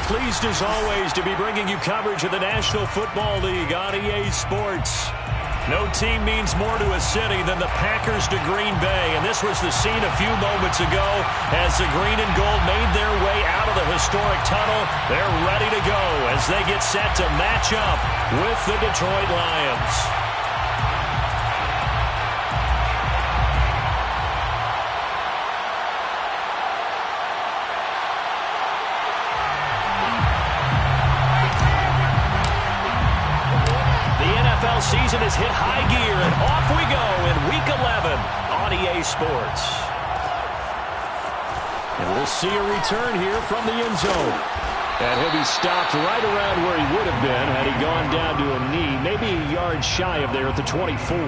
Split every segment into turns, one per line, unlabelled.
Pleased as always to be bringing you coverage of the National Football League on EA Sports. No team means more to a city than the Packers to Green Bay, and this was the scene a few moments ago as the green and gold made their way out of the historic tunnel. They're ready to go as they get set to match up with the Detroit Lions. Season has hit high gear, and off we go in Week 11 on EA Sports. And we'll see a return here from the end zone. And he'll be stopped right around where he would have been had he gone down to a knee, maybe a yard shy of there at the 24.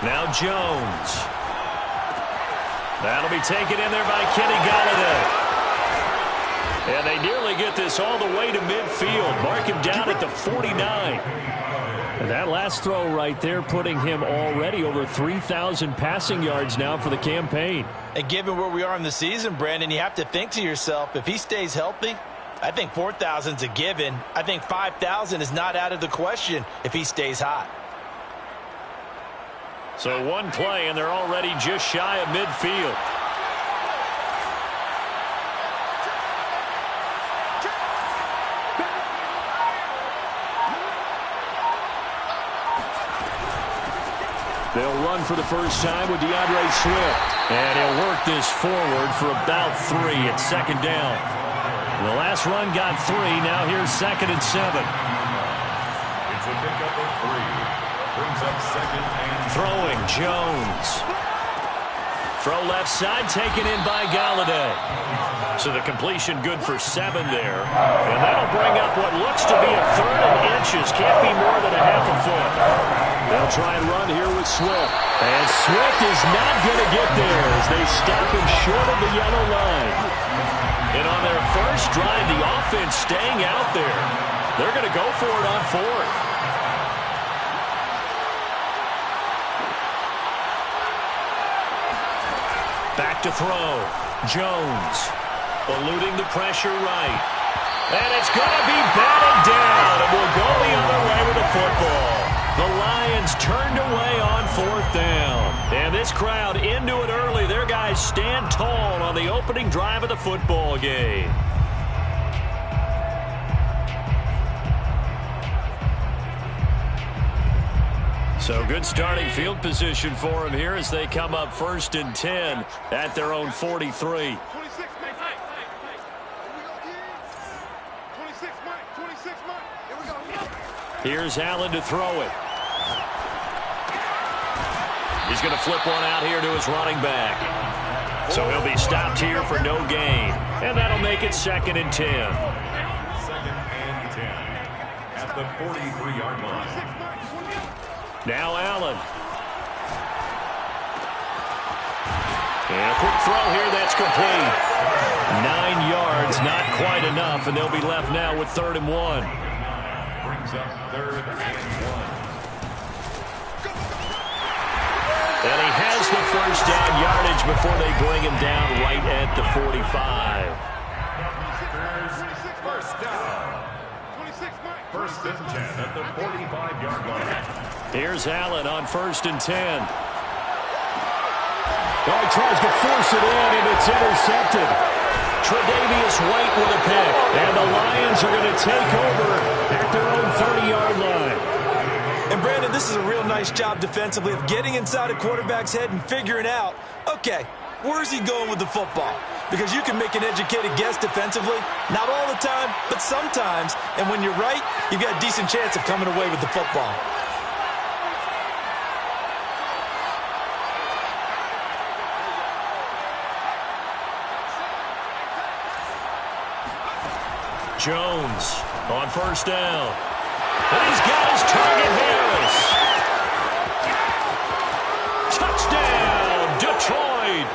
Now Jones. That'll be taken in there by Kenny Golladay. And they nearly get this all the way to midfield. Mark him down at the 49. And that last throw right there putting him already over 3,000 passing yards now for the campaign.
And given where we are in the season, Brandon, you have to think to yourself, if he stays healthy, I think 4,000 is a given. I think 5,000 is not out of the question if he stays hot.
So one play, and they're already just shy of midfield. They'll run for the first time with DeAndre Swift. And he'll work this forward for about 3 at second down. The last run got 3. Now here's 2nd and 7.
It's a pickup of 3. Brings up 2nd and
throwing, Jones. Throw left side, taken in by Golladay. So the completion good for 7 there. And that'll bring up what looks to be a 3rd and inches. Can't be more than a half a foot. They'll try and run here with Swift. And Swift is not going to get there as they stop him short of the yellow line. And on their first drive, the offense staying out there. They're going to go for it on 4th. Back to throw. Jones eluding the pressure right. And it's going to be batted down. And we'll go the other way with the football. The Lions turned away on 4th down. And this crowd into it early. Their guys stand tall on the opening drive of the football game. So good starting field position for them here as they come up 1st and 10 at their own 43. Here's Allen to throw it. He's going to flip one out here to his running back. So he'll be stopped here for no gain. And that'll make it 2nd and 10.
2nd and 10 at the 43-yard line.
Now Allen. And a quick throw here, that's complete. 9 yards, not quite enough, and they'll be left now with 3rd and 1.
Brings up 3rd and 1.
And he has the first down yardage before they bring him down right at the 45.
First down. 1st and 10 at the 45-yard line.
Here's Allen on 1st and 10. Oh, he tries to force it in, and it's intercepted. Tre'Davious White with a pick. And the Lions are going to take over at their own 30-yard line.
And, Brandon, this is a real nice job defensively of getting inside a quarterback's head and figuring out, okay, where's he going with the football? Because you can make an educated guess defensively. Not all the time, but sometimes. And when you're right, you've got a decent chance of coming away with the football.
Jones on first down. And he's got his target, Harris. Touchdown, Detroit.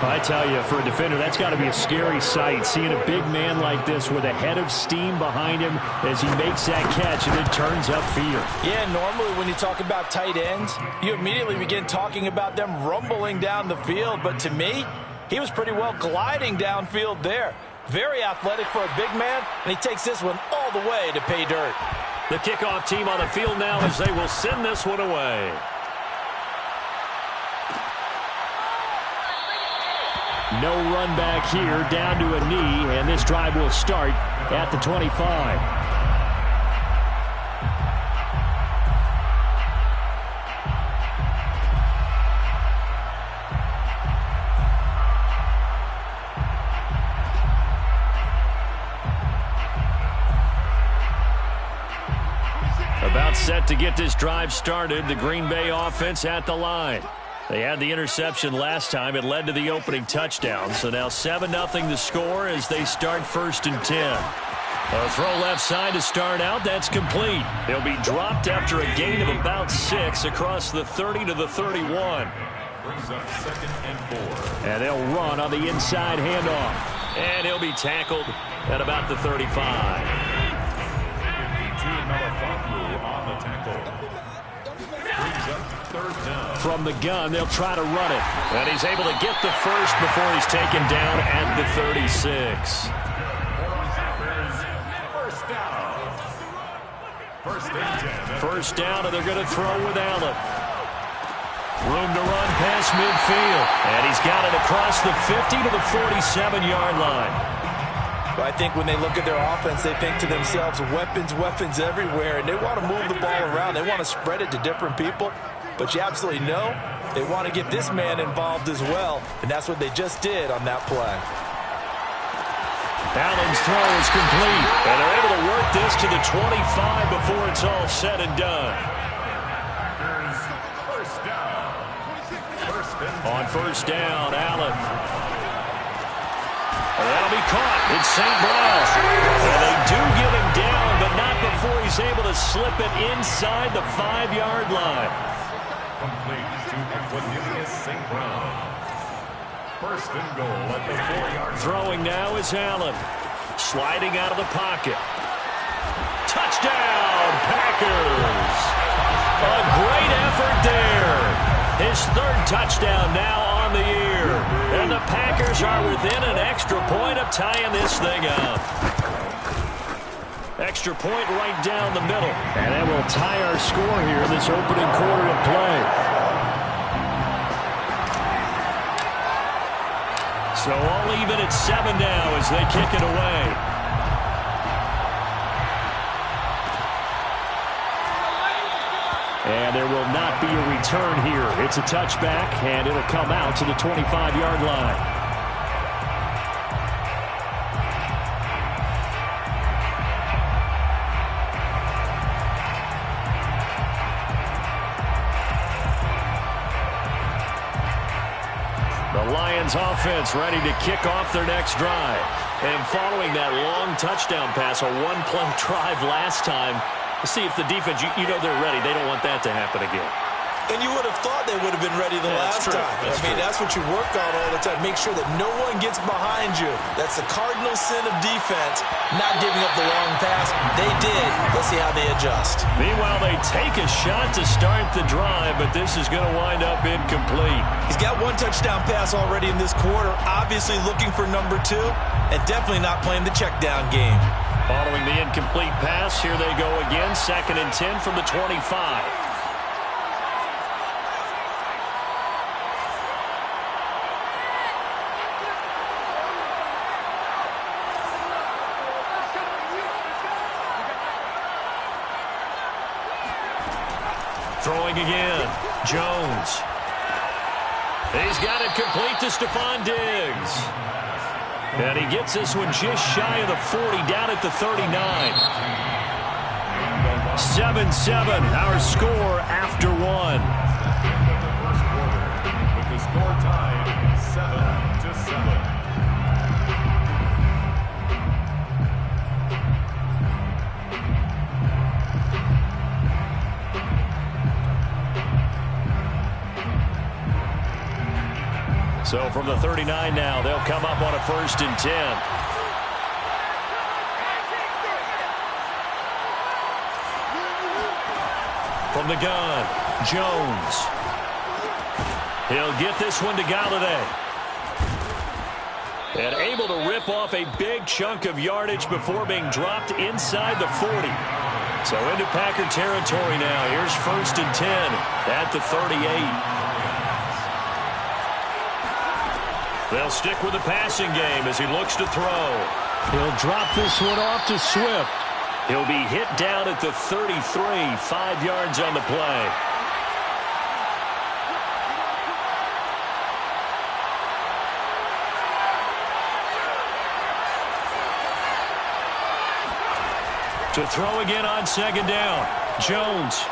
I tell you, for a defender, that's got to be a scary sight, seeing a big man like this with a head of steam behind him as he makes that catch and then turns upfield.
Yeah, normally when you talk about tight ends, you immediately begin talking about them rumbling down the field. But to me, he was pretty well gliding downfield there. Very athletic for a big man, and he takes this one all the way to pay dirt.
The kickoff team on the field now as they will send this one away. No run back here, down to a knee, and this drive will start at the 25. About set to get this drive started, the Green Bay offense at the line. They had the interception last time. It led to the opening touchdown. So now 7-0 to score as they start 1st and 10. A throw left side to start out. That's complete. They'll be dropped after a gain of about 6 across the 30 to the 31.
Brings up 2nd and 4.
And they'll run on the inside handoff. And he'll be tackled at about the 35.
On the tackle. Brings up 3rd down.
From the gun, they'll try to run it. And he's able to get the first before he's taken down at the 36. First down, and they're going to throw with Allen. Room to run past midfield. And he's got it across the 50 to the 47-yard line.
But I think when they look at their offense, they think to themselves, weapons, weapons everywhere, and they want to move the ball around. They want to spread it to different people. But you absolutely know they want to get this man involved as well, and that's what they just did on that play.
Allen's throw is complete, and they're able to work this to the 25 before it's all said and done.
First down.
On first down, Allen. And that'll be caught. It's St. Brown. And they do get him down, but not before he's able to slip it inside the 5-yard line.
Complete to Equanimeous St. Brown. 1st and goal at the 4-yard line.
Throwing now is Allen. Sliding out of the pocket. Touchdown, Packers. A great effort there. His 3rd touchdown now on the year. And the Packers are within an extra point of tying this thing up. Extra point right down the middle. And that will tie our score here in this opening quarter of play. So all even at 7 now as they kick it away. And there will not be a return here. It's a touchback, and it'll come out to the 25-yard line. The Lions offense ready to kick off their next drive. And following that long touchdown pass, a one-play drive last time, see if the defense, you know they're ready. They don't want that to happen again.
And you would have thought they would have been ready the last time. That's what you work on all the time. Make sure that no one gets behind you. That's the cardinal sin of defense, not giving up the long pass. They did. Let's see how they adjust.
Meanwhile, they take a shot to start the drive, but this is going to wind up incomplete.
He's got 1 touchdown pass already in this quarter, obviously looking for number 2, and definitely not playing the check down game.
Following the incomplete pass, here they go again, 2nd and 10 from the 25. Throwing again, Jones. He's got it complete to Stephon Diggs. And he gets this one just shy of the 40, down at the 39. 7-7, our score after 1.
First quarter, with the score tied 7-7.
from the 39 now, they'll come up on a 1st and 10. From the gun, Jones. He'll get this one to Galladay. And able to rip off a big chunk of yardage before being dropped inside the 40. So into Packer territory now. Here's 1st and 10 at the 38. They'll stick with the passing game as he looks to throw. He'll drop this one off to Swift. He'll be hit down at the 33, 5 yards on the play. To throw again on 2nd down. Jones.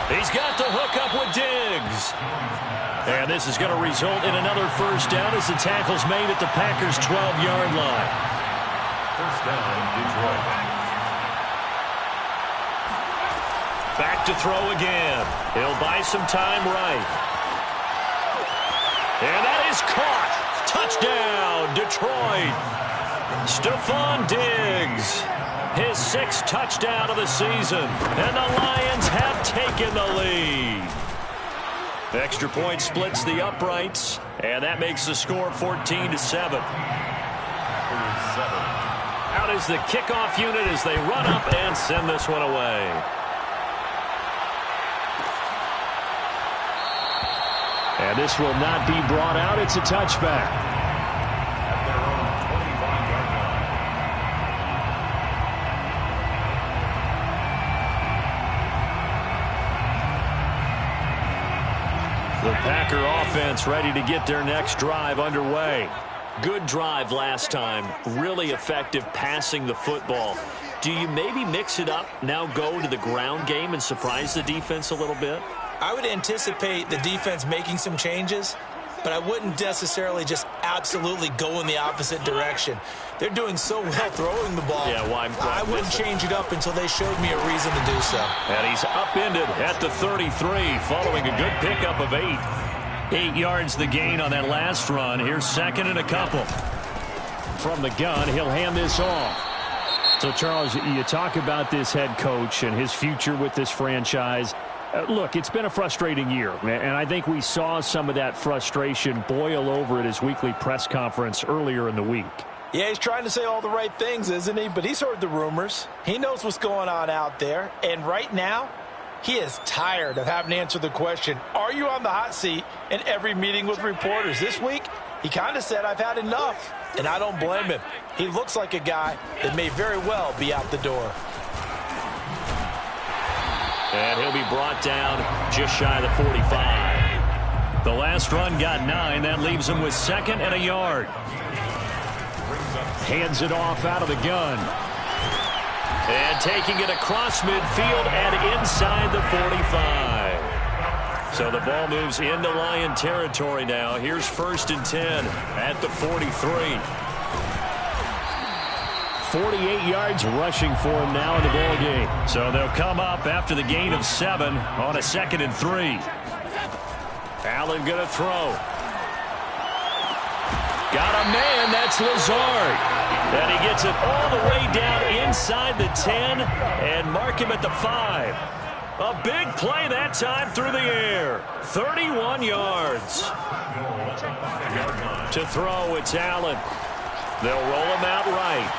He's got the hook up with Diggs. And this is going to result in another 1st down as the tackle's made at the Packers' 12-yard line.
1st down, Detroit.
Back to throw again. He'll buy some time right. And that is caught. Touchdown, Detroit. Stephon Diggs, his 6th touchdown of the season, and the Lions have taken the lead. Extra point splits the uprights, and that makes the score 14-7. Out is the kickoff unit as they run up and send this one away. And this will not be brought out. It's a touchback. The Packer offense ready to get their next drive underway. Good drive last time. Really effective passing the football. Do you maybe mix it up, now go to the ground game and surprise the defense a little bit?
I would anticipate the defense making some changes, but I wouldn't necessarily just absolutely go in the opposite direction. They're doing so well throwing the ball.
Yeah, why
I wouldn't change it up until they showed me a reason to do so.
And he's upended at the 33 following a good pickup of 8. 8 yards the gain on that last run. Here's 2nd and a couple. From the gun, he'll hand this off. So, Charles, you talk about this head coach and his future with this franchise. Look, it's been a frustrating year, and I think we saw some of that frustration boil over at his weekly press conference earlier in the week.
Yeah, he's trying to say all the right things, isn't he? But he's heard the rumors. He knows what's going on out there. And right now, he is tired of having to answer the question, are you on the hot seat, in every meeting with reporters. This week, he kind of said, I've had enough. And I don't blame him. He looks like a guy that may very well be out the door.
And he'll be brought down just shy of the 45. The last run got 9. That leaves him with 2nd and a yard. Hands it off out of the gun. And taking it across midfield and inside the 45. So the ball moves into Lion territory now. Here's 1st and 10 at the 43. 48 yards rushing for him now in the ball game. So they'll come up after the gain of 7 on a 2nd and 3. Allen going to throw. Got a man, that's Lazard. And he gets it all the way down inside the 10 and mark him at the 5. A big play that time through the air. 31 yards. To throw, it's Allen. They'll roll him out right.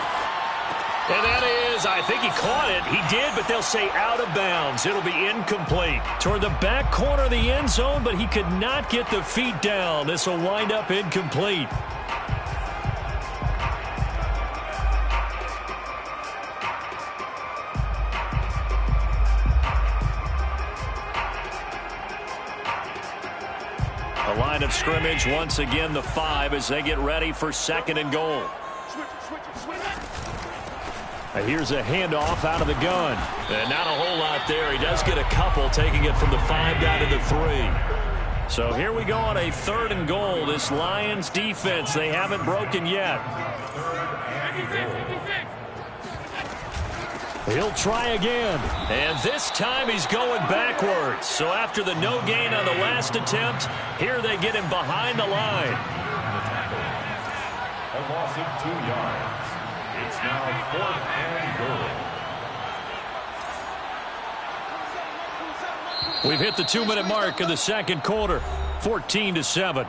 And that is, I think he caught it. He did, but they'll say out of bounds. It'll be incomplete. Toward the back corner of the end zone, but he could not get the feet down. This will wind up incomplete. The line of scrimmage, once again, the 5 as they get ready for 2nd and goal. Here's a handoff out of the gun. And not a whole lot there. He does get a couple, taking it from the 5 down to the 3. So here we go on a 3rd and goal. This Lions defense, they haven't broken yet. He'll try again. And this time he's going backwards. So after the no gain on the last attempt, here they get him behind the line.
A loss of 2 yards. It's now 4th and goal.
We've hit the 2-minute mark in the second quarter. 14-7.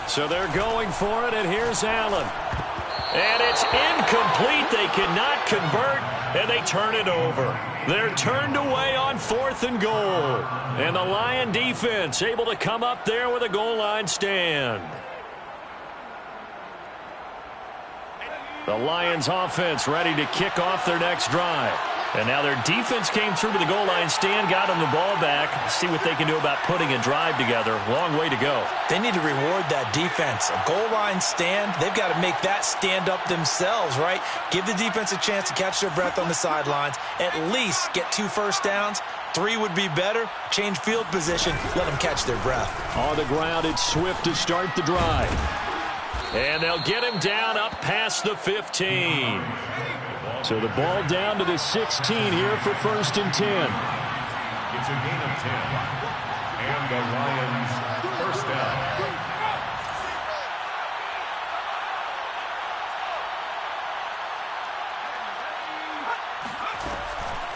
So they're going for it, and here's Allen. And it's incomplete. They cannot convert, and they turn it over. They're turned away on 4th and goal. And the Lion defense able to come up there with a goal line stand. The Lions offense ready to kick off their next drive. And now their defense came through to the goal line stand, got them the ball back. See what they can do about putting a drive together. Long way to go.
They need to reward that defense. A goal line stand, they've got to make that stand up themselves, right? Give the defense a chance to catch their breath on the sidelines. At least get 2 first downs. 3 would be better. Change field position. Let them catch their breath.
On the ground, it's Swift to start the drive. And they'll get him down up past the 15. So the ball down to the 16 here for 1st and 10.
It's a gain of 10. And the Lions first down.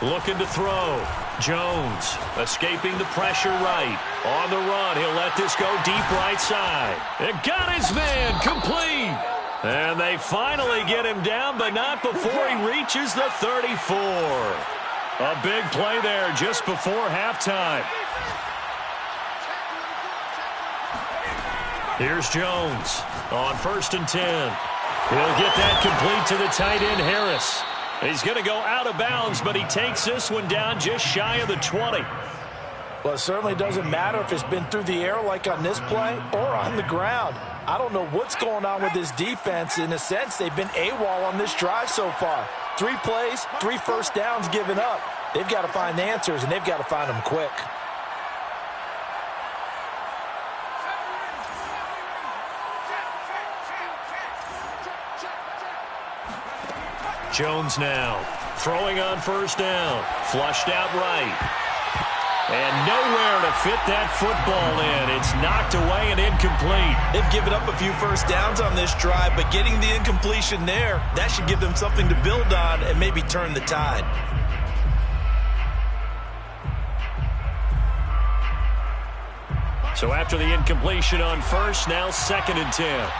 Looking to throw. Jones escaping the pressure right. On the run, he'll let this go deep right side. It got his man complete. And they finally get him down, but not before he reaches the 34. A big play there just before halftime. Here's Jones on 1st and 10. He'll get that complete to the tight end, Harris. He's going to go out of bounds, but he takes this one down just shy of the 20.
Well, it certainly doesn't matter if it's been through the air like on this play or on the ground. I don't know what's going on with this defense. In a sense, they've been AWOL on this drive so far. 3 plays, 3 first downs given up. They've got to find answers, and they've got to find them quick.
Jones now throwing on 1st down. Flushed out right. And nowhere to fit that football in. It's knocked away and incomplete.
They've given up a few first downs on this drive, but getting the incompletion there, that should give them something to build on and maybe turn the tide.
So after the incompletion on 1st, now 2nd and 10.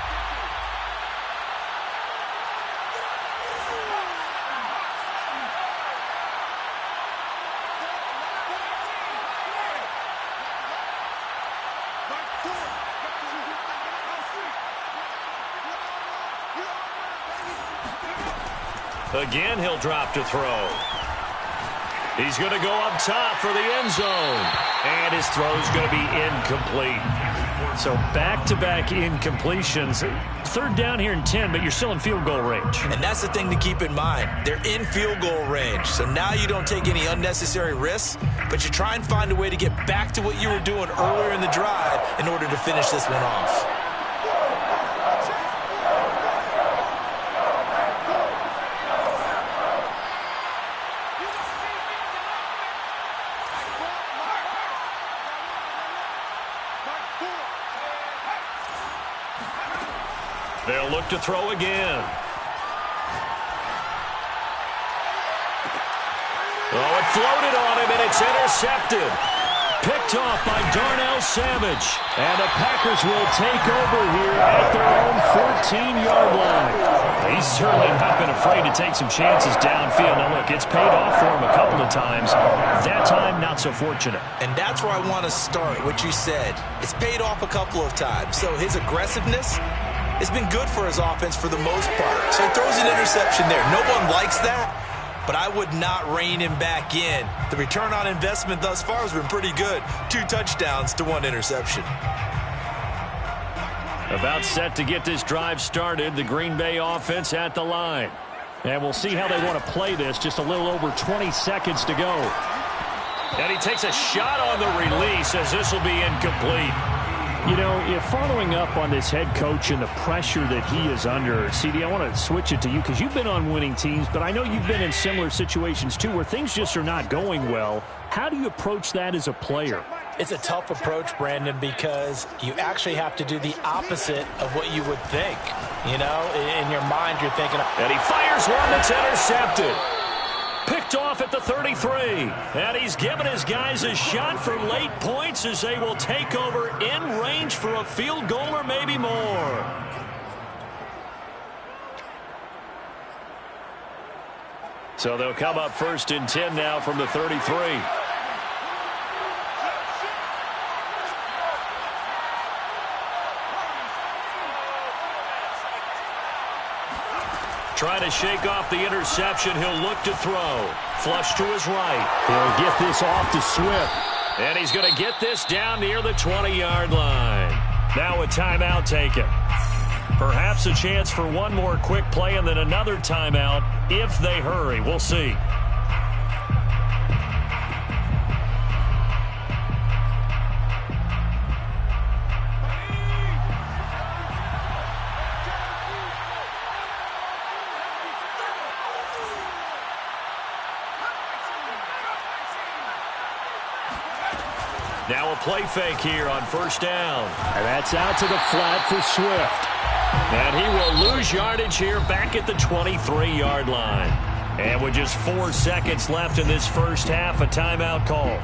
Again, he'll drop to throw. He's going to go up top for the end zone. And his throw's going to be incomplete. So back-to-back incompletions. 3rd down here and 10, but you're still in field goal range.
And that's the thing to keep in mind. They're in field goal range. So now you don't take any unnecessary risks, but you try and find a way to get back to what you were doing earlier in the drive in order to finish this one off.
They'll look to throw again. Oh, it floated on him, and it's intercepted. Picked off by Darnell Savage. And the Packers will take over here at their own 14-yard line. He's certainly not been afraid to take some chances downfield. Now, look, it's paid off for him a couple of times. That time, not so fortunate.
And that's where I want to start, what you said. It's paid off a couple of times. So his aggressiveness has been good for his offense for the most part. So he throws an interception there. No one likes that. But I would not rein him back in. The return on investment thus far has been pretty good. 2 touchdowns to 1 interception.
About set to get this drive started, the Green Bay offense at the line. And we'll see how they want to play this. Just a little over 20 seconds to go. And he takes a shot on the release as this will be incomplete. You know, if following up on this head coach and the pressure that he is under, CD, I want to switch it to you because you've been on winning teams, but I know you've been in similar situations too where things just are not going well. How do you approach that as a player?
It's a tough approach, Brandon, because you actually have to do the opposite of what you would think. You know, in your mind, you're thinking.
And he fires one that's intercepted. Picked off at the 33. And he's given his guys a shot for late points as they will take over in range for a field goal or maybe more. So they'll come up 1st and 10 now from the 33. Trying to shake off the interception. He'll look to throw. Flush to his right. He'll get this off to Swift. And he's going to get this down near the 20-yard line. Now a timeout taken. Perhaps a chance for one more quick play and then another timeout if they hurry. We'll see. Now a play fake here on 1st down. And that's out to the flat for Swift. And he will lose yardage here back at the 23-yard line. And with just 4 seconds left in this first half, a timeout call.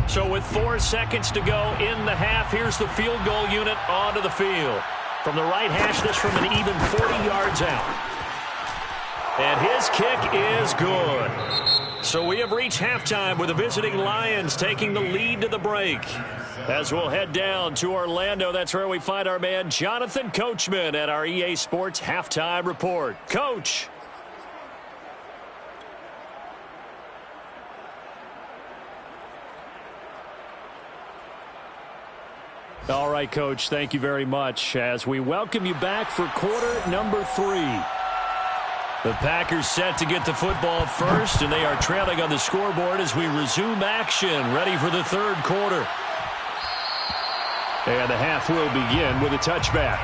So with 4 seconds to go in the half, here's the field goal unit onto the field. From the right hash, this from an even 40 yards out. And his kick is good. So we have reached halftime with the visiting Lions taking the lead to the break. As we'll head down to Orlando, that's where we find our man Jonathan Coachman at our EA Sports Halftime Report. Coach. All right, Coach, thank you very much as we welcome you back for quarter number 3. The Packers set to get the football first, and they are trailing on the scoreboard as we resume action, ready for the 3rd quarter. And the half will begin with a touchback.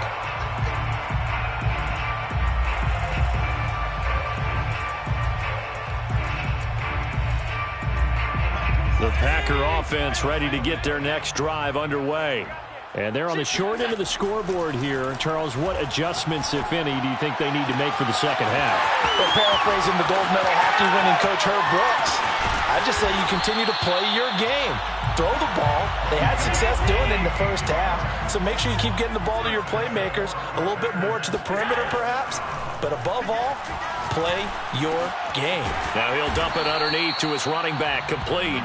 The Packer offense ready to get their next drive underway. And they're on the short end of the scoreboard here. Charles, what adjustments, if any, do you think they need to make for the second half?
Well, paraphrasing the gold medal hockey winning coach Herb Brooks, I just say you continue to play your game. Throw the ball. They had success doing it in the first half. So make sure you keep getting the ball to your playmakers, a little bit more to the perimeter perhaps. But above all, play your game.
Now he'll dump it underneath to his running back, complete.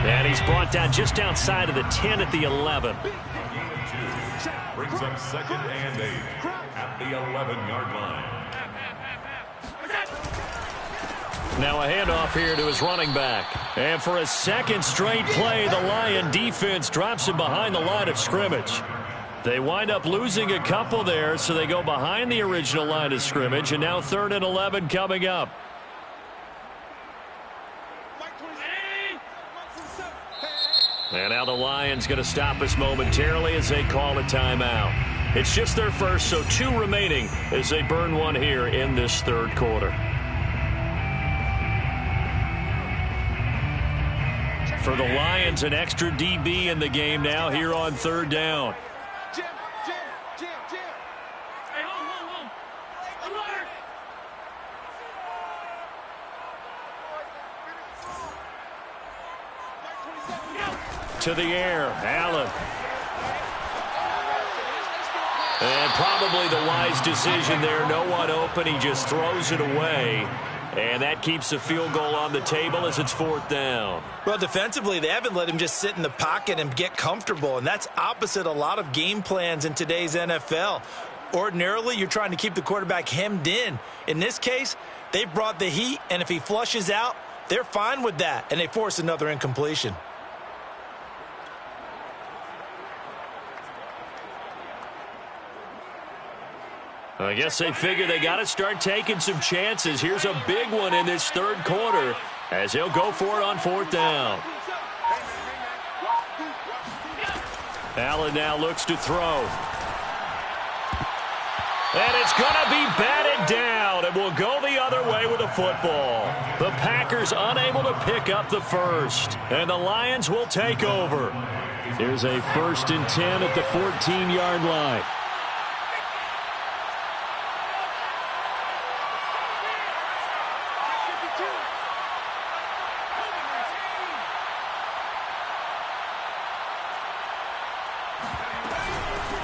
And he's brought down just outside of the 10 at the 11.
Brings up 2nd and 8 at the 11-yard line.
Now a handoff here to his running back. And for a second straight play, the Lion defense drops him behind the line of scrimmage. They wind up losing a couple there, so they go behind the original line of scrimmage. And now 3rd and 11 coming up. And now the Lions going to stop us momentarily as they call a timeout. It's just their first, so 2 remaining as they burn one here in this 3rd quarter. For the Lions, an extra DB in the game now here on 3rd down. To the air, Allen. And probably the wise decision there. No one open. He just throws it away. And that keeps the field goal on the table as it's 4th down.
Well, defensively, they haven't let him just sit in the pocket and get comfortable. And that's opposite a lot of game plans in today's NFL. Ordinarily, you're trying to keep the quarterback hemmed in. In this case, they brought the heat. And if he flushes out, they're fine with that. And they force another incompletion.
I guess they figure they got to start taking some chances. Here's a big one in this 3rd quarter as he'll go for it on 4th down. Allen now looks to throw. And it's going to be batted down, and will go the other way with the football. The Packers unable to pick up the first, and the Lions will take over. Here's a 1st and 10 at the 14-yard line.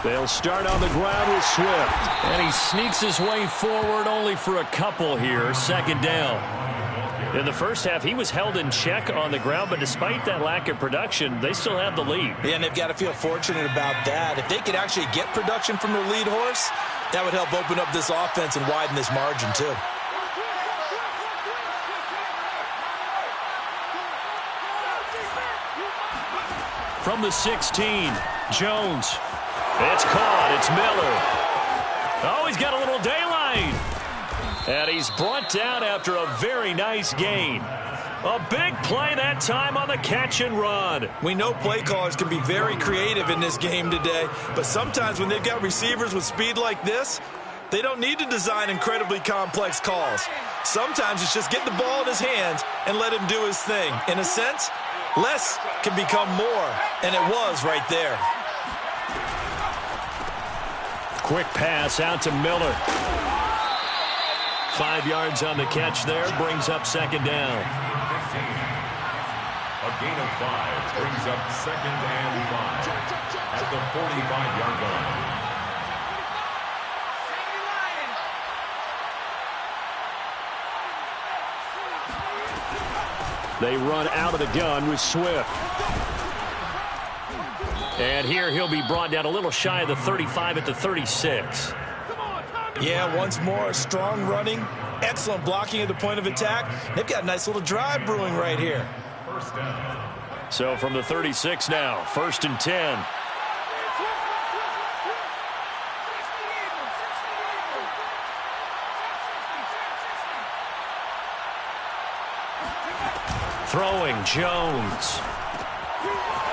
They'll start on the ground with Swift. And he sneaks his way forward only for a couple here. 2nd down. In the first half, he was held in check on the ground, but despite that lack of production, they still have the lead.
Yeah, and they've got to feel fortunate about that. If they could actually get production from their lead horse, that would help open up this offense and widen this margin too.
From the 16, Jones. It's caught. It's Miller. Oh, he's got a little daylight. And he's brought down after a very nice gain. A big play that time on the catch and run.
We know play callers can be very creative in this game today, but sometimes when they've got receivers with speed like this, they don't need to design incredibly complex calls. Sometimes it's just get the ball in his hands and let him do his thing. In a sense, less can become more, and it was right there.
Quick pass out to Miller. 5 yards on the catch there, brings up 2nd down.
A gain of 5 brings up 2nd and 5 at the 45-yard line.
They run out of the gun with Swift. And here he'll be brought down a little shy of the 35 at the 36.
Yeah, once more, strong running, excellent blocking at the point of attack. They've got a nice little drive brewing right here.
First down.
So from the 36 now, 1st and 10. Throwing, Jones.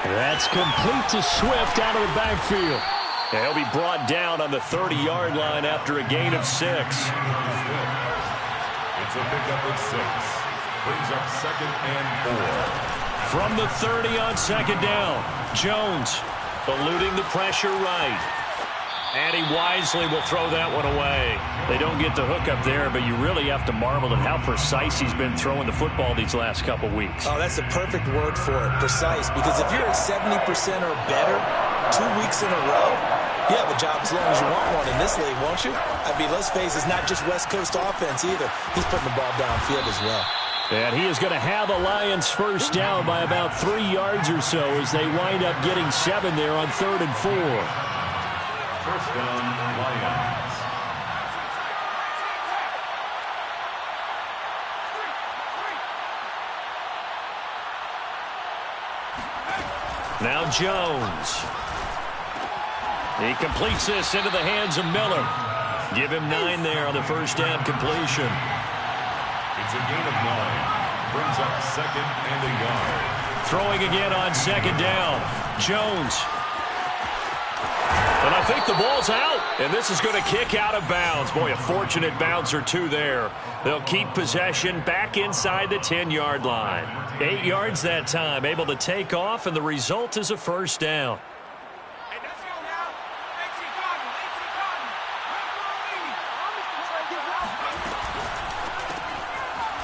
That's complete to Swift out of the backfield. And he'll be brought down on the 30-yard line after a gain of 6.
It's a pickup of 6. Brings up 2nd and 4.
From the 30 on 2nd down, Jones eluding the pressure right. And he wisely will throw that one away. They don't get the hook up there, but you really have to marvel at how precise he's been throwing the football these last couple weeks.
Oh, that's the perfect word for it, precise. Because if you're at 70% or better 2 weeks in a row, you have a job as long as you want one in this league, won't you? I mean, let's face it, it's not just West Coast offense either. He's putting the ball downfield as well.
And he is going to have the Lions first down by about 3 yards or so as they wind up getting 7 there on 3rd and 4.
First down, Lions.
Now Jones. He completes this into the hands of Miller. Give him 9 there on the first down completion.
It's a gain of 9. Brings up 2nd and a yard.
Throwing again on 2nd down. Jones. And I think the ball's out, and this is going to kick out of bounds. Boy, a fortunate bounce or 2 there. They'll keep possession back inside the 10-yard line. 8 yards that time, able to take off, and the result is a first down.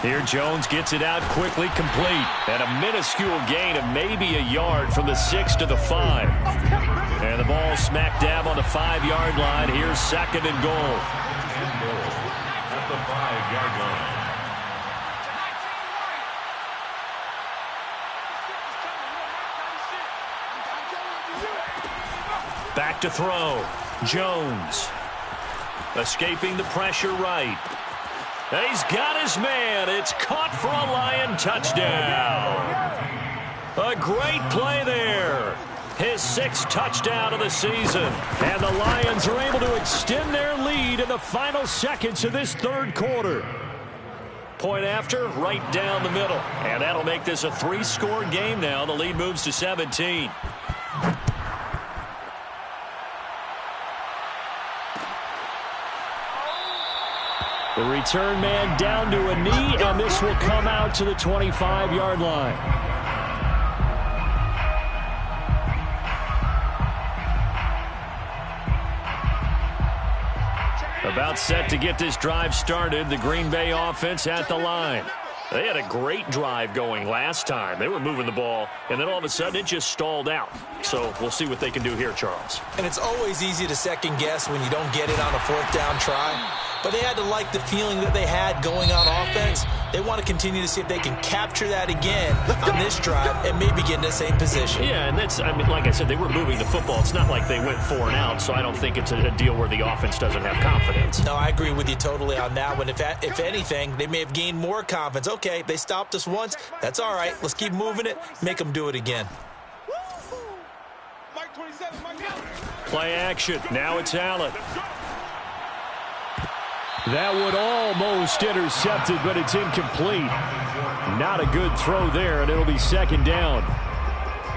Here Jones gets it out quickly, complete. And a minuscule gain of maybe a yard from the 6 to the 5. And the ball smack dab on the 5-yard line. Here's 2nd and goal.
And goal at the 5-yard line.
Back to throw. Jones. Escaping the pressure right. He's got his man. It's caught for a Lion touchdown. A great play there. His 6th touchdown of the season. And the Lions are able to extend their lead in the final seconds of this 3rd quarter. Point after, right down the middle. And that'll make this a 3-score game now. The lead moves to 17. The return man down to a knee, and this will come out to the 25-yard line. About set to get this drive started, the Green Bay offense at the line. They had a great drive going last time. They were moving the ball, and then all of a sudden it just stalled out. So we'll see what they can do here, Charles.
And it's always easy to second guess when you don't get it on a 4th down try. But they had to like the feeling that they had going on offense. They want to continue to see if they can capture that again on this drive and maybe get in the same position.
Yeah, and that's, I mean, like I said, they were moving the football. It's not like they went 4 and out, so I don't think it's a deal where the offense doesn't have confidence.
No, I agree with you totally on that one. If anything, they may have gained more confidence. Okay, they stopped us once. That's all right. Let's keep moving it. Make them do it again.
Play action. Now it's Allen. That would almost intercepted, but it's incomplete. Not a good throw there, and it'll be 2nd down.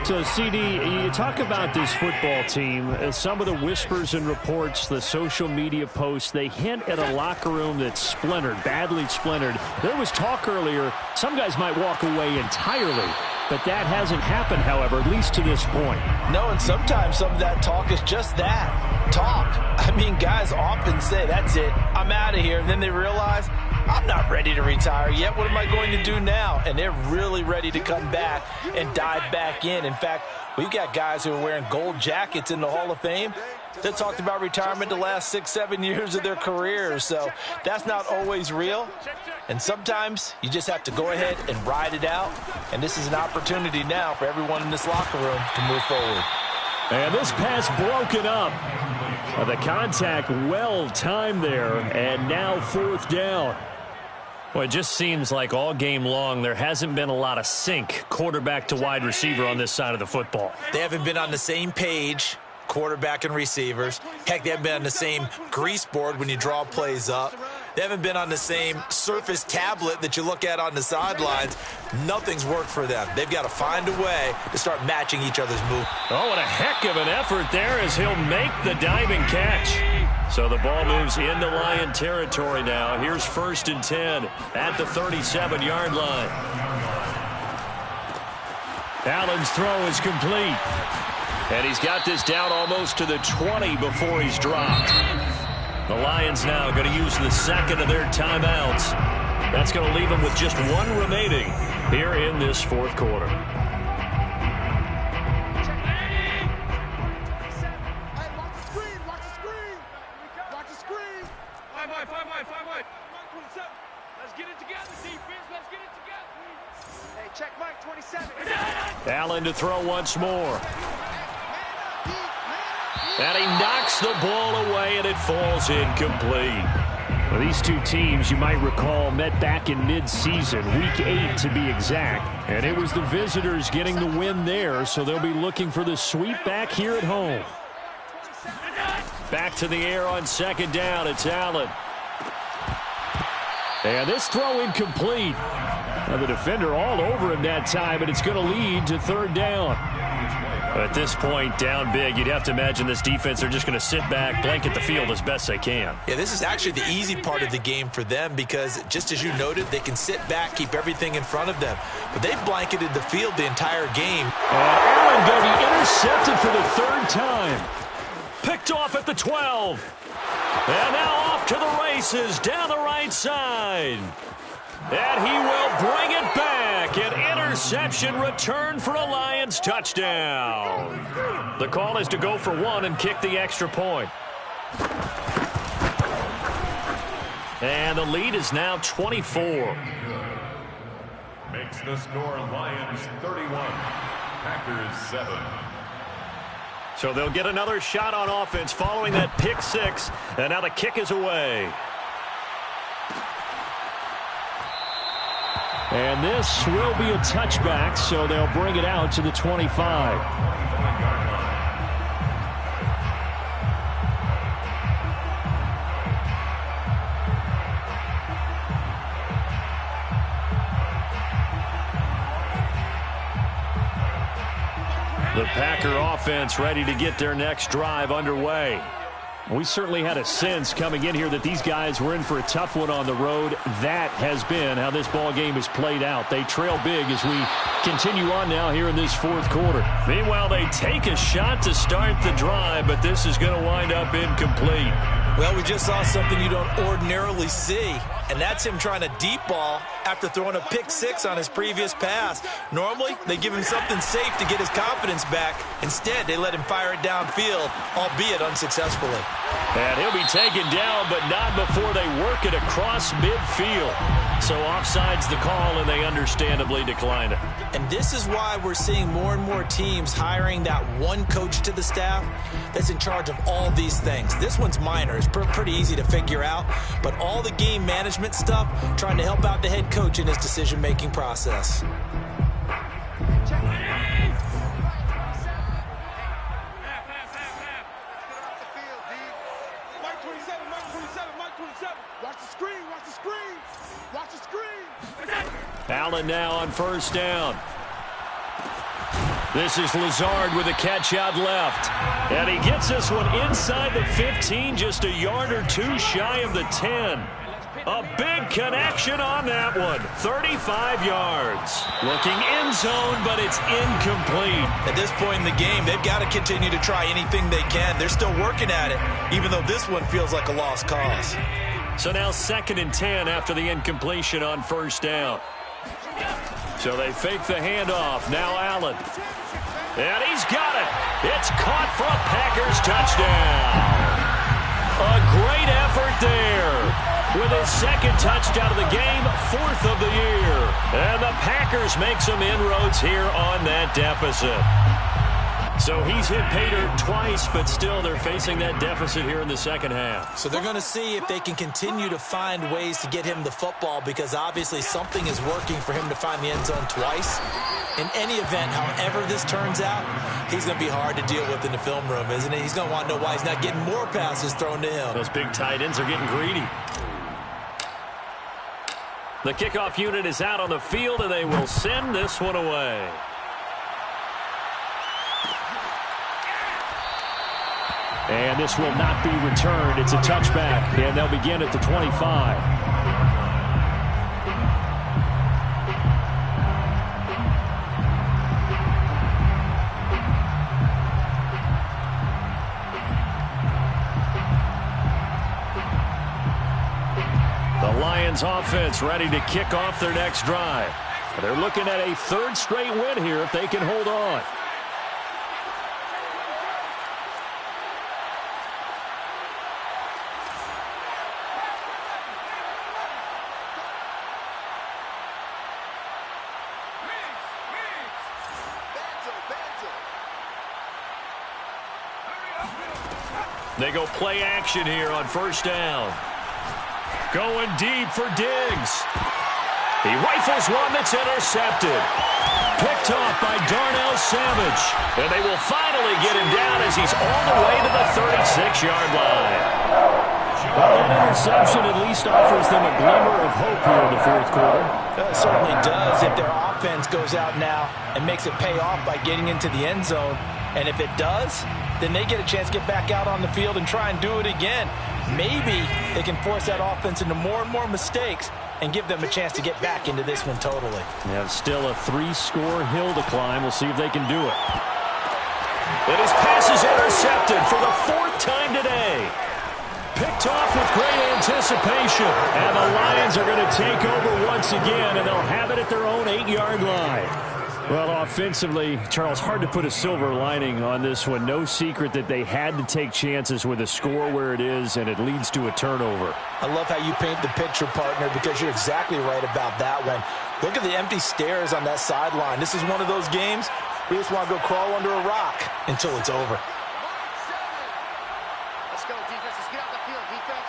So, CD, you talk about this football team, some of the whispers and reports, the social media posts, they hint at a locker room that's splintered, badly splintered. There was talk earlier, some guys might walk away entirely, but that hasn't happened, however, at least to this point.
No, and sometimes some of that talk is just that, talk. I mean, guys often say, that's it, I'm out of here, and then they realize, I'm not ready to retire yet. What am I going to do now? And they're really ready to come back and dive back in. In fact, we've got guys who are wearing gold jackets in the Hall of Fame that talked about retirement the last 6-7 years of their careers. So that's not always real. And sometimes you just have to go ahead and ride it out. And this is an opportunity now for everyone in this locker room to move forward.
And this pass broken up. The contact well timed there. And now 4th down. Well, it just seems like all game long there hasn't been a lot of sync quarterback to wide receiver on this side of the football.
They haven't been on the same page, quarterback and receivers. Heck, they haven't been on the same grease board when you draw plays up. They haven't been on the same Surface tablet that you look at on the sidelines. Nothing's worked for them. They've got to find a way to start matching each other's move.
Oh, what a heck of an effort there as he'll make the diving catch. So the ball moves into Lion territory now. Here's 1st and 10 at the 37-yard line. Allen's throw is complete. And he's got this down almost to the 20 before he's dropped. The Lions now going to use the 2nd of their timeouts. That's going to leave them with just 1 remaining here in this 4th quarter. Allen to throw once more. And he knocks the ball away, and it falls incomplete. Well, these two teams, you might recall, met back in mid-season, Week 8 to be exact. And it was the visitors getting the win there, so they'll be looking for the sweep back here at home. Back to the air on 2nd down. It's Allen. And this throw incomplete. Now the defender all over him that time, and it's going to lead to 3rd down. At this point, down big, you'd have to imagine this defense, they're just going to sit back, blanket the field as best they can.
Yeah, this is actually the easy part of the game for them because, just as you noted, they can sit back, keep everything in front of them. But they blanketed the field the entire game.
And Allen going to be intercepted for the 3rd time. Picked off at the 12. And now off to the races down the right side. And he will bring it back. An interception return for a Lions touchdown. The call is to go for one and kick the extra point. And the lead is now 24.
Makes the score Lions 31, Packers 7.
So they'll get another shot on offense following that pick six. And now the kick is away. And this will be a touchback, so they'll bring it out to the 25. The Packer offense ready to get their next drive underway. We certainly had a sense coming in here that these guys were in for a tough one on the road. That has been how this ball game has played out. They trail big as we continue on now here in this fourth quarter. Meanwhile, they take a shot to start the drive, but this is going to wind up incomplete.
Well, we just saw something you don't ordinarily see, and that's him trying to deep ball after throwing a pick six on his previous pass. Normally, they give him something safe to get his confidence back. Instead, they let him fire it downfield, albeit unsuccessfully.
And he'll be taken down, but not before they work it across midfield. So offside's the call, and they understandably decline it.
And this is why we're seeing more and more teams hiring that one coach to the staff that's in charge of all these things. This one's minor. It's pretty easy to figure out. But all the game management stuff, trying to help out the head coach in his decision-making process.
Allen now on first down. This is Lazard with a catch out left. And he gets this one inside the 15, just a yard or two shy of the 10. A big connection on that one. 35 yards. Looking end zone, but it's incomplete.
At this point in the game, they've got to continue to try anything they can. They're still working at it, even though this one feels like a lost cause.
So now 2nd and 10 after the incompletion on first down. So they fake the handoff. Now Allen. And he's got it. It's caught for a Packers touchdown. A great effort there. With his 2nd touchdown of the game, 4th of the year. And the Packers make some inroads here on that deficit. So he's hit pay dirt twice, but still they're facing that deficit here in the second half.
So they're going to see if they can continue to find ways to get him the football, because obviously something is working for him to find the end zone twice. In any event, however this turns out, he's going to be hard to deal with in the film room, isn't he? He's going to want to know why he's not getting more passes thrown to him.
Those big tight ends are getting greedy. The kickoff unit is out on the field, and they will send this one away. And this will not be returned. It's a touchback, and they'll begin at the 25. The Lions offense ready to kick off their next drive. They're looking at a 3rd straight win here if they can hold on. They go play action here on first down. Going deep for Diggs. He rifles one that's intercepted. Picked off by Darnell Savage. And they will finally get him down as he's all the way to the 36-yard line. Well, that interception at least offers them a glimmer of hope here in the fourth quarter.
It certainly does if their offense goes out now and makes it pay off by getting into the end zone. And if it does, then they get a chance to get back out on the field and try and do it again. Maybe they can force that offense into more and more mistakes and give them a chance to get back into this one totally.
They have still a 3-score hill to climb. We'll see if they can do it. And his pass is intercepted for the 4th time today. picked off with great anticipation. And the Lions are going to take over once again, and they'll have it at their own 8-yard line. Well, offensively, Charles, hard to put a silver lining on this one. No secret that they had to take chances with a score where it is, and it leads to a turnover.
I love how you paint the picture, partner, because you're exactly right about that one. Look at the empty stares on that sideline. This is one of those games we just want to go crawl under a rock until it's over.
Let's go, defense. Let's get out the field, defense.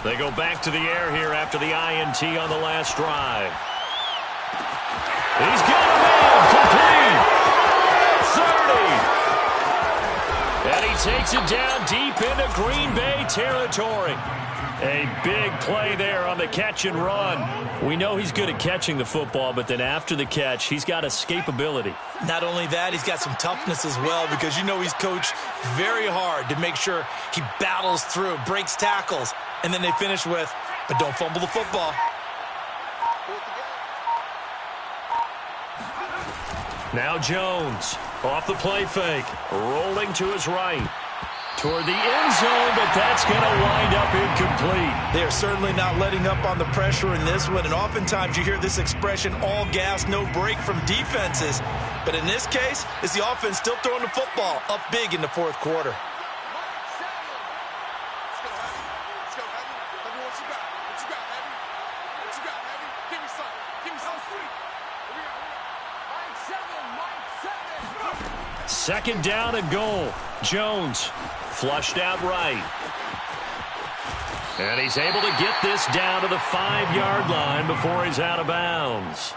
They go back to the air here after the INT on the last drive. He's got a man complete. 30. And he takes it down deep into Green Bay territory. A big play there on the catch and run. We know he's good at catching the football, but then after the catch, he's got escapability.
Not only that, he's got some toughness as well, because you know he's coached very hard to make sure he battles through, breaks tackles, and then they finish with, but don't fumble the football.
Now Jones off the play fake, rolling to his right. Toward the end zone, but that's going to wind up incomplete.
They are certainly not letting up on the pressure in this one, and oftentimes you hear this expression, all gas, no break from defenses. But in this case, it's the offense still throwing the football up big in the fourth quarter.
Second down and goal. Jones flushed out right. And he's able to get this down to the 5-yard line before he's out of bounds.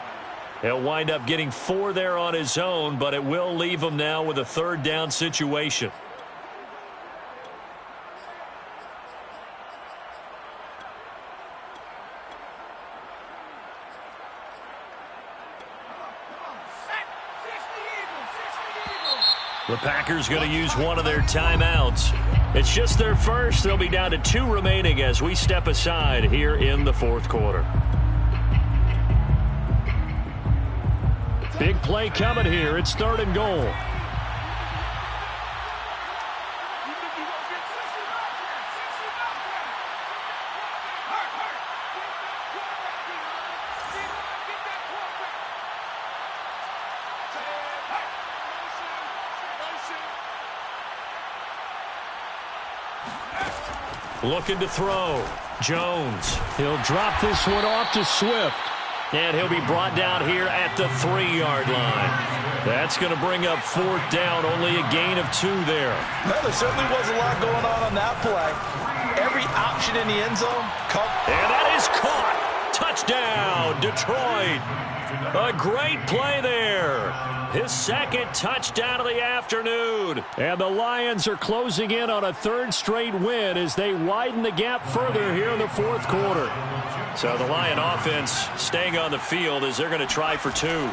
He'll wind up getting 4 there on his own, but it will leave him now with a third down situation. The Packers going to use one of their timeouts. It's just their first. They'll be down to 2 remaining as we step aside here in the fourth quarter. Big play coming here. It's 3rd and goal. Looking to throw. Jones. He'll drop this one off to Swift. And he'll be brought down here at the 3-yard line. That's going to bring up 4th down. Only a gain of 2 there.
Well, there certainly was a lot going on that play. Every option in the end zone.
And that is caught. Touchdown, Detroit. A great play there. His 2nd touchdown of the afternoon. And the Lions are closing in on a 3rd straight win as they widen the gap further here in the fourth quarter. So the Lion offense staying on the field as they're going to try for 2.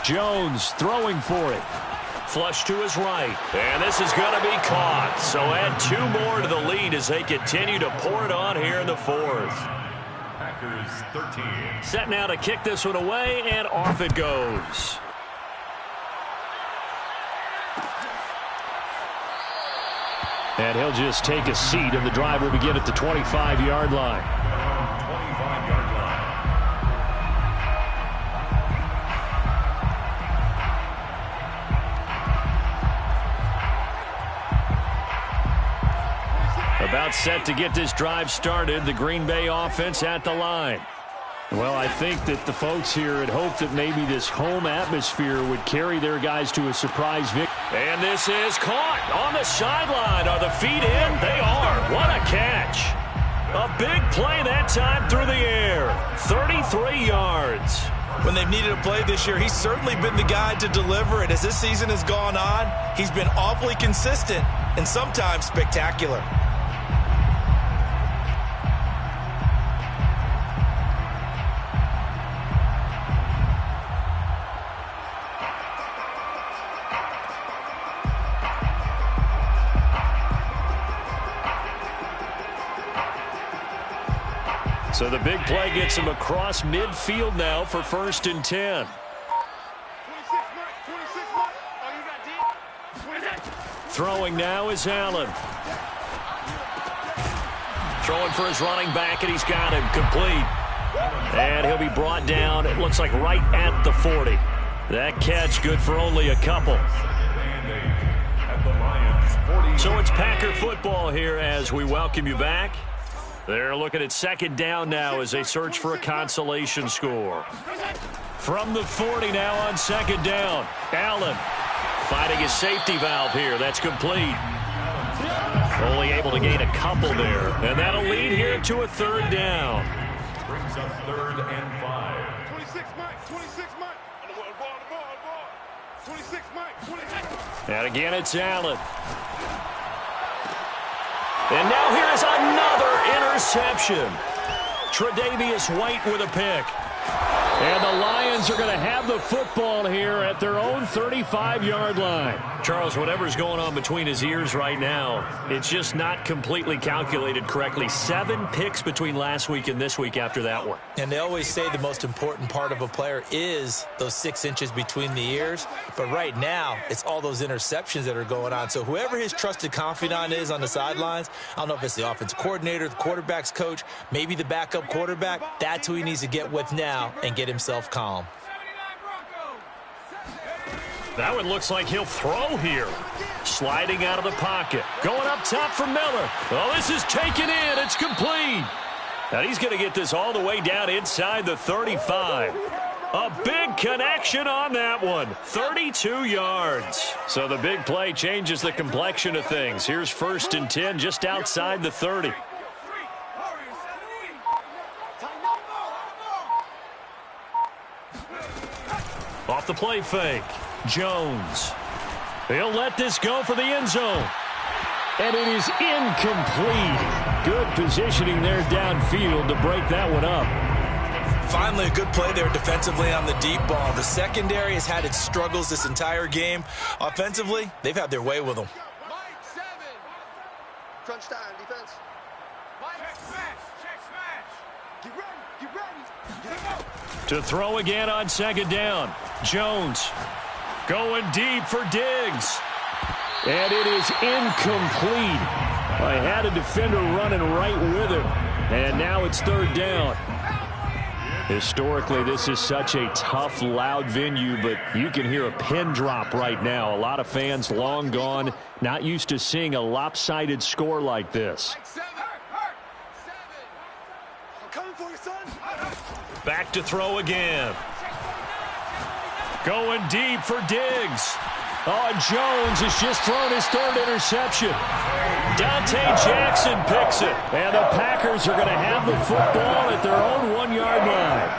Jones throwing for it. Flush to his right. And this is going to be caught. So add 2 more to the lead as they continue to pour it on here in the fourth.
Packers 13.
Set now to kick this one away, and off it goes. And he'll just take a seat, and the drive will begin at the 25-yard line.
25-yard line.
About set to get this drive started, the Green Bay offense at the line. Well, I think that the folks here had hoped that maybe this home atmosphere would carry their guys to a surprise victory. And this is caught on the sideline. Are the feet in? They are. What a catch. A big play that time through the air. 33 yards.
When they've needed a play this year, he's certainly been the guy to deliver it. As this season has gone on, he's been awfully consistent and sometimes spectacular.
So the big play gets him across midfield now for 1st and 10. Throwing now is Allen. Throwing for his running back, and he's got him complete. And he'll be brought down, it looks like right at the 40. That catch good for only a couple. So it's Packer football here as we welcome you back. They're looking at second down now as they search for a consolation score. From the 40 now on second down. Allen finding his safety valve here. That's complete. Only able to gain a couple there. And that'll lead here to a third down.
Brings up 3rd and 5.
26 Mike, 26 Mike. Ball. 26 Mike, 26.
And again, it's Allen. And now here is another interception. Tre'Davious White with a pick. And the Lions are going to have the football here at their own 35-yard line. Charles, whatever's going on between his ears right now, it's just not completely calculated correctly. 7 picks between last week and this week after that one.
And they always say the most important part of a player is those 6 inches between the ears. But right now, it's all those interceptions that are going on. So whoever his trusted confidant is on the sidelines, I don't know if it's the offensive coordinator, the quarterback's coach, maybe the backup quarterback, that's who he needs to get with now and get himself calm.
That one looks like he'll throw here. Sliding out of the pocket. Going up top for Miller. Oh, this is taken in. It's complete. And he's going to get this all the way down inside the 35. A big connection on that one. 32 yards. So the big play changes the complexion of things. Here's 1st and 10 just outside the 30. Off the play fake. Jones. He'll let this go for the end zone. And it is incomplete. Good positioning there downfield to break that one up.
Finally, a good play there defensively on the deep ball. The secondary has had its struggles this entire game. Offensively, they've had their way with them.
Mike 7. Crunch time, defense. Mike check smash. Get ready.
To throw again on second down. Jones going deep for Diggs. And it is incomplete. I had a defender running right with him. And now it's 3rd down. Historically, this is such a tough, loud venue, but you can hear a pin drop right now. A lot of fans long gone, not used to seeing a lopsided score like this.
I'm coming for you, son.
Back to throw again. Going deep for Diggs. Oh, and Jones has just thrown his 3rd interception. Dante Jackson picks it. And the Packers are going to have the football at their own 1-yard line.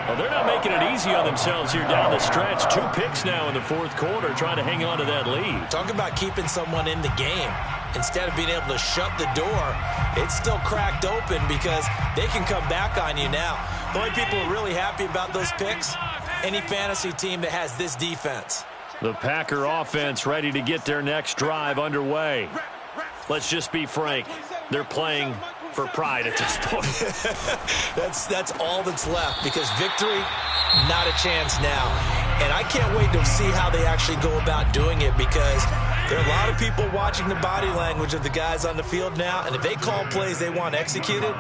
Well, they're not making it easy on themselves here down the stretch. 2 picks now in the 4th quarter trying to hang on to that lead.
Talk about keeping someone in the game. Instead of being able to shut the door, it's still cracked open because they can come back on you now. The only people who are really happy about those picks, any fantasy team that has this defense.
The Packer offense ready to get their next drive underway. Let's just be frank. They're playing for pride at this point.
That's all that's left because victory, not a chance now. And I can't wait to see how they actually go about doing it because there are a lot of people watching the body language of the guys on the field now. And if they call plays they want executed,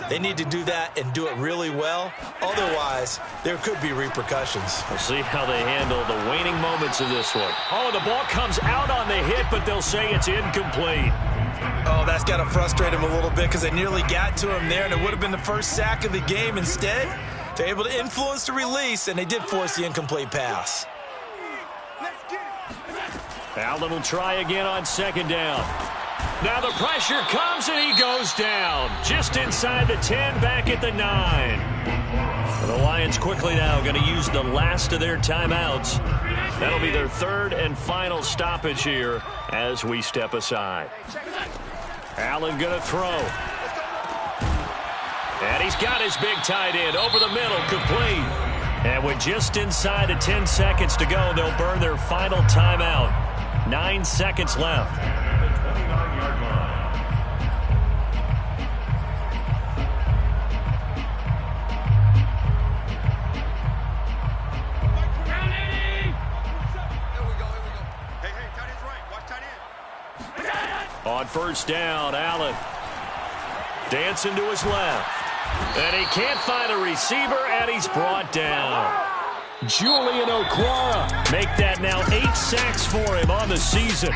they need to do that and do it really well. Otherwise, there could be repercussions.
We'll see how they handle the waning moments of this one. Oh, the ball comes out on the hit, but they'll say it's incomplete.
Oh, that's got to frustrate him a little bit because they nearly got to him there, and it would have been the first sack of the game. Instead, they're able to influence the release, and they did force the incomplete pass.
Allen will try again on second down. Now the pressure comes, and he goes down. Just inside the 10, back at the 9. The Lions quickly now going to use the last of their timeouts. That'll be their 3rd and final stoppage here as we step aside. Allen going to throw. And he's got his big tight end over the middle, complete. And with just inside of 10 seconds to go, they'll burn their final timeout. 9 seconds left. On first down, Allen dancing to his left. And he can't find a receiver, and he's brought down. Julian Okwara make that now 8 sacks for him on the season.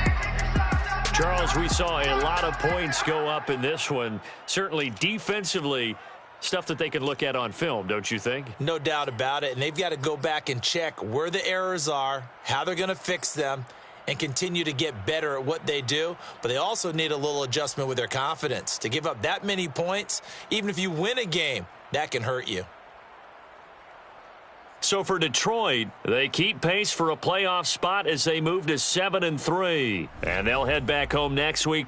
Charles, we saw a lot of points go up in this one. Certainly defensively, stuff that they can look at on film, don't you think?
No doubt about it, and they've got to go back and check where the errors are, how they're going to fix them, and continue to get better at what they do. But they also need a little adjustment with their confidence. To give up that many points, even if you win a game, that can hurt you.
So for Detroit, they keep pace for a playoff spot as they move to 7-3. And they'll head back home next week.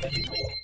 Thank you.